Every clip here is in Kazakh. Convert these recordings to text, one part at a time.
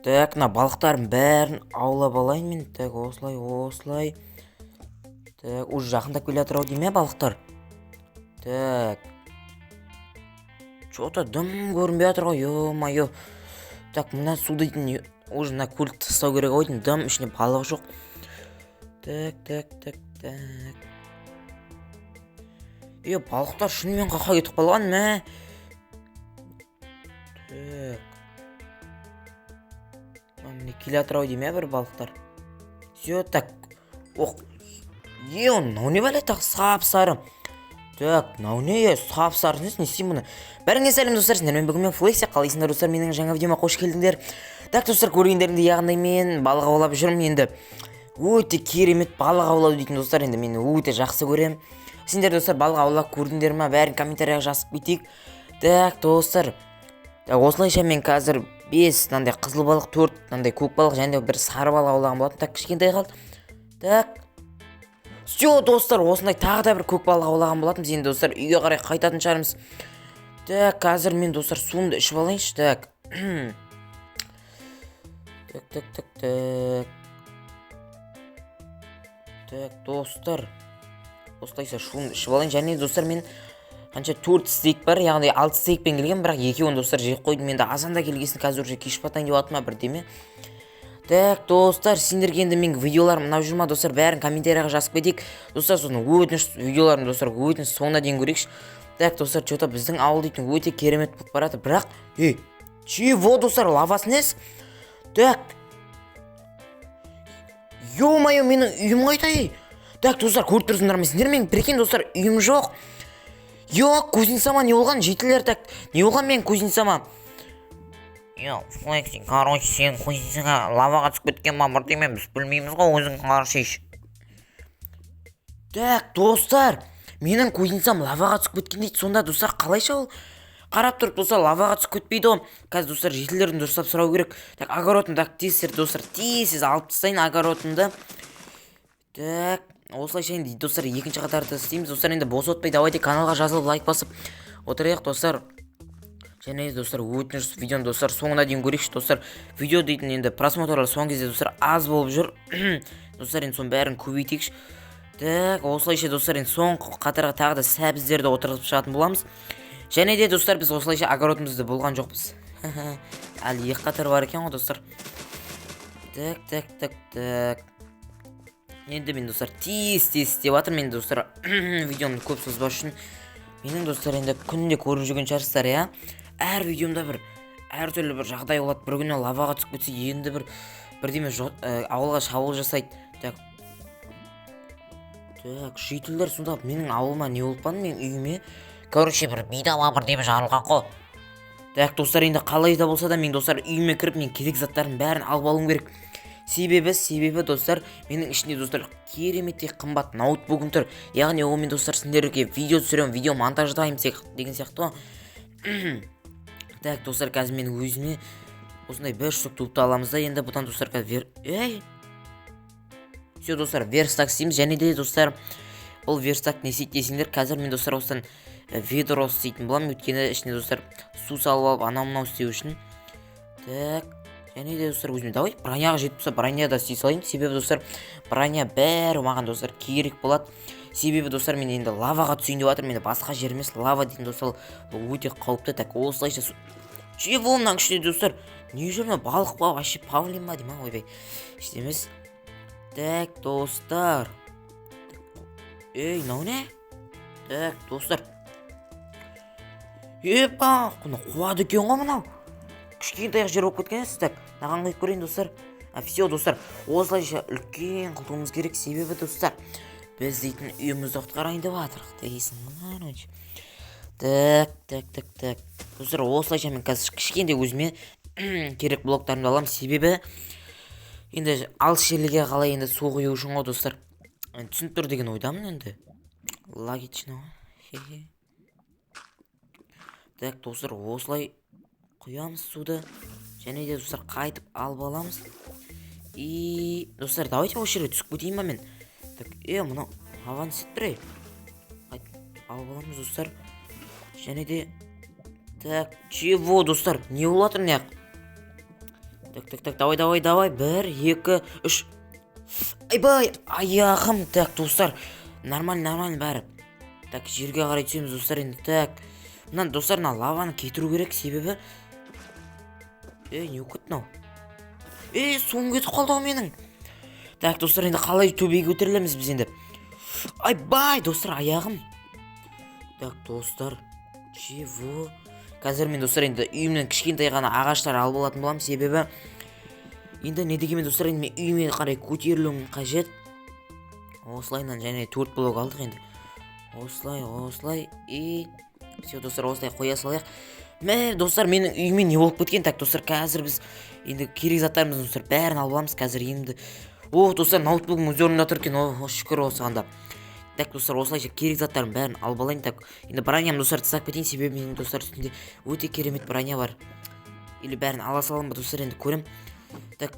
Так, мына балықтардың бәрін аулап алайын мен. Так, осылай. Так, уже жақындап келе жатыр ау деймін балықтар. Так. Что-то дым көрінбей жатыр ғой, ё-моё. Так, мына су дейтін уже мына көлікті тастау керек ау деймін. Дым ішінде балық жоқ. Так. Балықтар шынымен қаққа кетіп қалған, мә. Так. Міне келе жатыр ау деймін бір балықтар. Все, так. Оқ. Мынау не бәле тақ сап-сары. Так, мынау не сап-сары не істеймін мұны. Бәріңе сәлем достар, сіздермен бүгін мен Флексия, қалайсыңдар достар, менің жаңа видеома қош келдіңдер. Так достар, көргендеріңді яғындай мен балық аулап жүрмін енді. Өте керемет балық аулау дейтін достар, енді мен өте жақсы көрем. Сендер достар балық аулап көрдіңдер ма? Бәрін комментарияға жазып кетейік. Так достар, осылайша мен қазір 5 мынандай қызыл балық, 4 мынандай көк балық және бір сары балық аулаған болатын. Так, кішкентай қалды. Так. Все достар, осындай тағы да бір көк балық аулаған болатынбыз. Енді достар үйге қарай қайтатын шығармыз. Так, қазір мен достар суымды ішіп алайыншы. Так. Так достар, осылайша суымды ішіп алайын. Және достар мен қанша 4 стейк бар, яғни 6 стейкпен келген, бірақ екеуін достар жеп қойдым. Енді азанда келгесін қазір уже кеш батайын деп атыма бірдеме. Так достар, сендерге енді менің видеоларым ұнап жүр ма достар, бәрін комментарияға жазып кетейік. Достар, соны өтініш видеоларын достар өтініш соңына дейін көрейікші. Так достар, что-то біздің ауыл дейтін өте керемет болып барады, бірақ чего достар, лавас нес? Так. Ё-моё, менің үйім қайда? Так достар, көріп тұрсыңдар ма сендер? Мен прикинь достар, үйім жоқ. Кузнецама не болған жетілер? Так, не болған мен Кузнецама? Флекси, короче, сен Кузнецаға лаваға түсіп кеткен ма бірдеме, біз білмейміз ғой, өзің қарашеш. Так достар, менің Кузнецам лаваға түсіп кеткен дейді. Сонда достар қалайша ол? Қарап тұрып достар лаваға түсіп кетпейді ғой. Қазір достар жетілерін дұрыстап сұрау керек. Так, огородымды тез достар, тез алып тастайын огородымды. Так, осылайша енді достар екінші қатарды істейміз. Достар енді бос отпай, давайте каналға жазылып лайк басып отырайық достар. Және достар өтініш видеоны достар соңына дейін көрейікші достар. Видео дейтін енді просмотрлар соңғы кезде достар аз болып жүр. Достар енді соның бәрін көбейтейікші. Так, осылайша достар енді соңғы қатарға тағы да сәбіздерді отырғызып шығатын боламыз. Және де достар біз осылайша огородымызды болған жоқпыз. Әлі екі қатар бар екен ғой достар. Так. Енді мен достар тез істеп жатырмын. Мен достар видеоны көп созбас үшін менің достар енді күнде көріп жүрген шығарсыздар, иә. Әр видеомда бір әртүрлі бір жағдай болады. Бір күні лаваға түсіп кетсе, енді бірдеме ауылға шабуыл жасайды. Так, жетілдер сонда менің ауылыма не болып қалды, менің үйіме? Короче, бір бидама бірдеме жарылған қой. Так достар, енді қалай да болса да мен достар үйіме кіріп мен керек заттардың бәрін алып алуым керек. Себебі достар, менің ішінде достар кереметтей қымбат ноутбугым тұр. Яғни мен достар сендерге видео түсіремін, видео монтаждаймын деген сияқты ғой. Так достар, қазір мен өзіме осындай бір штук тулыпты аламыз да, енді бұдан достар қазір все достар верстак істейміз. Және де достар бұл верстак не істейді десеңдер, қазір мен достар осыдан ведро істейтін боламын, өйткені ішіне достар су салып алып анау-мынау істеу үшін. Так, және де достар өзіме давай броняға жетіп тұрса броня да істей салайын. Себебі достар броня бәрі маған достар керек болады. Себебі достар мен енді лаваға түсейін деп жатырмын. Енді басқа жер емес, лава дейтін достар өте қауіпті. Так, осылайша чего мына күшті достар? Не жүр мына балық па, вообще павлин ба деймін, ойбай. Іште емес. Так достар. Мынау не? Так достар. Құны қуады екен ғой мынау. Кішкентай жер болып кеткен сіз. Так, мынаған қойып көрейін достар. Все достар, осылайша үлкен қылуымыз керек. Себебі достар біз дейтін үйімізді құтқарайын деп жатырмық дейсің. Так. Достар, осылайша мен қазір кішкентай өзіме керек блоктарымды аламын. Себебі енді алыс жерлерге қалай енді су құю үшін ғой достар. Түсініп тұр деген ойдамын енді. Логично. Так достар, осылай құямыз суды. Және де достар қайтып алып аламыз. Достар, давайте осы жерге түсіп кетейін ба мен. Так, мынау аван сетпірей. Алып аламыз достар. Және де так, чего достар, не болатыр неяқ? Так, давай. 1, 2, 3. Айбай, аяғым. Так, достар. Нормально бәрі. Так, жерге қарай түсеміз, достар енді. Так. Мына достар, мына лаваны кетіру керек, себебі. Не өкет мынау? Суым кетіп қалды ғой менің. Так, достар, енді қалай төбеге көтерілеміз біз енді? Айбай, достар, аяғым. Так, достар. Чего? Қазір мен, достар, енді үйімнен кішкентай ғана ағаштар алып алатын боламын, себебі енді не дегенмен, достар, енді мен үйіме қарай көтерілуім қажет. Осылайынан және 4 блок алдық енді. Осылай. И все, достар, осылай қоя салайық. Мә, достар, менің үйіме не болып кеткен? Так, достар, қазір біз енді керек заттарымызды, достар, бәрін алып аламыз. Қазір енді достар, ноутбугым өз орнында тұр екен. Шүкір осығанда. Так, достар, осылайша керек заттардың бәрін алып алайын. Так, енді броням, достар, тастап кетейін, себебі менің, достар, үстінде өте керемет броня бар. Или бәрін ала салам ба, достар, енді көрем. Так,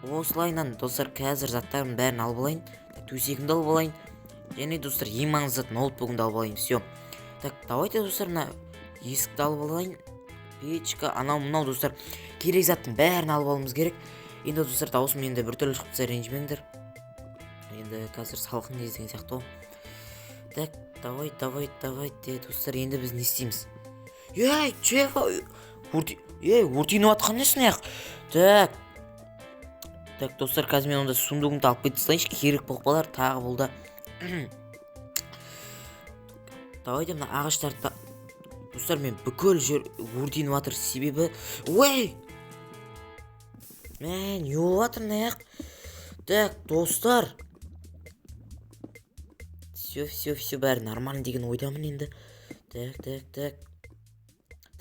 осылайынан, достар, қазір заттардың бәрін алып алайын. Так, төсегімді алып алайын. Және, достар, ең маңызды зат ноутбугымды алып алайын. Все. Так, давайте, достар, мына есікті алып алайын. Печка, анау, достар, керек заттың бәрін алып алуымыз керек. Енді, достар, дауысым енді біртүрлі шықты, ренжімеңдер. Енді қазір салқын кез деген сияқты ғой. Так, давай, достар, енді біз не істейміз? Чего? Өртеніп атқан несін аяқ? Так, достар, қазір мен онда сундугымды алып кетіп тастайыншы, керек болып қалар, тағы болды. Давайте мына ағаштарды, достар, мен бүкіл жер өртеніп атыр, себебі. Не болып атыр мына аяқ? Так, достар. Все, бәрі нормально деген ойдамын енді. Так,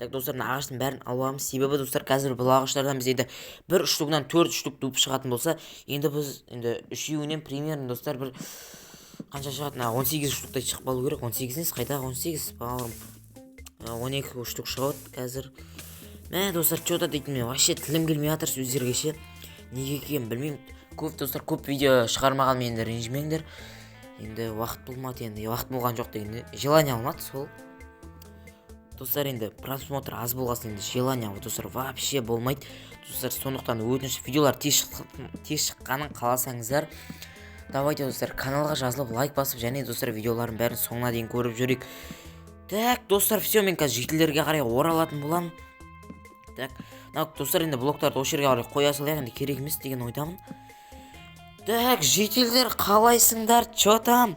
достар, мына ағаштың бәрін аламыз, себебі, достар, қазір бұл ағаштардан біз енді 1 штугынан 4 штук туып шығатын болса, енді біз енді үшеуінен примерно, достар, бір қанша шығатын? 18 штуктай шығып қалу керек. 18-нес қайдағы 18, бауырым. 12 штук шығады қазір. Мә, достар, что-то дейтін, мен вообще тілім келмей жатыр сөздерге ше. Неге екенін білмеймін. Көп, достар, көп видео шығармаған, мен енді ренжімеңдер. Енді уақыт болмады, енді уақыт болған жоқ дегенде желание алмады сол. Достар, енді просмотр аз болғасын, енді желание, достар, вообще болмайды. Достар, сондықтан өтініш видеолар тез шыққанын қаласаңыздар, давайте, достар, каналға жазылып лайк басып, және, достар, видеолардың бәрін соңына дейін көріп жүрейік. Так, достар, все, мен қазір жетілерге қарай оралатын боламын. Так, достар, енді блоктарды осы жерге қарай қоя салайық, енді керек емес деген ойдамын. Так, жетілдер, қалайсыңдар? Чо там?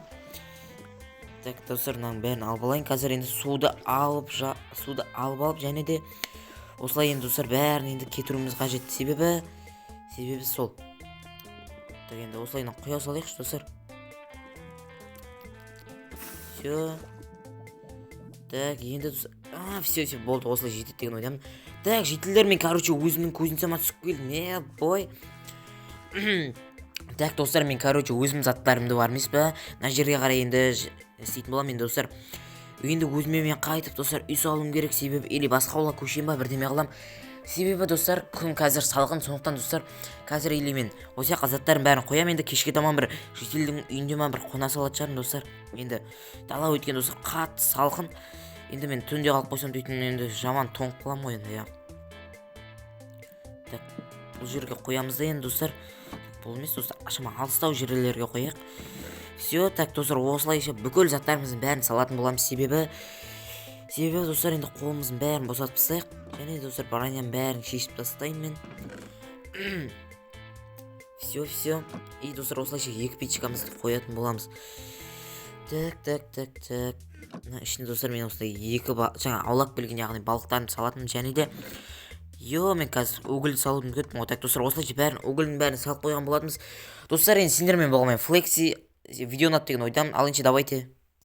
Так, достар, мынаның бәрін алып алайын. Қазір енді суды алып және де осылай енді, достар, бәрін енді кетіруіміз қажет. Себебі сол. Так, енді осылайынан қоя салайықшы, достар. Все. Так, енді, все, болды, осылай жетеді деген ойдамын. Так, жетілдер, мен, короче, өзімнің көзін сама түсіп келдім. Не, бой. Так, достар, мен, короче, өзім заттарымды бар емес па? Мына жерге қарай енді істейтін боламын енді, достар. Енді өзіме мен қайтып, достар, үй салуым керек, себебі или басқа аула көшем ба, бірдеме қылам. Себебі, достар, күн қазір салқын, сондықтан, достар, қазір или мен осы жаққа заттардың бәрін қоям, енді кешке таман бір жетелдің үйінде ма бір қона салатын шығармын, достар. Енді дала өткен, достар, қатты салқын. Енді мен түнде қалып қойсам дейтін, енді жаман тоңып қалам ғой енді, Так, бұл жерге қоямыз да енді, достар. Бұл емес, достар, ашама алыстау жерлерге қояйық. Все, так, достар, осылайша бүкіл заттарымыздың бәрін салатын боламыз, себебі, достар, енді қолымыздың бәрін босатып тастайық. Және, достар, броням бәрін шешіп тастайын мен. Все. И, достар, осылайша 2 печкамызды қоятын боламыз. Так. Мына ішінде, достар, мен осылай 2 жаңа аулақ келген, яғни балықтарын салатын, және де мен қазір угілді салуды кеттім. Так, достар, осылайша угілдің бәрін салып қойған болатынбыз. Достар, енді сендермен болғанмен флекси видео ұнады деген ойдамын. Ал енді давайте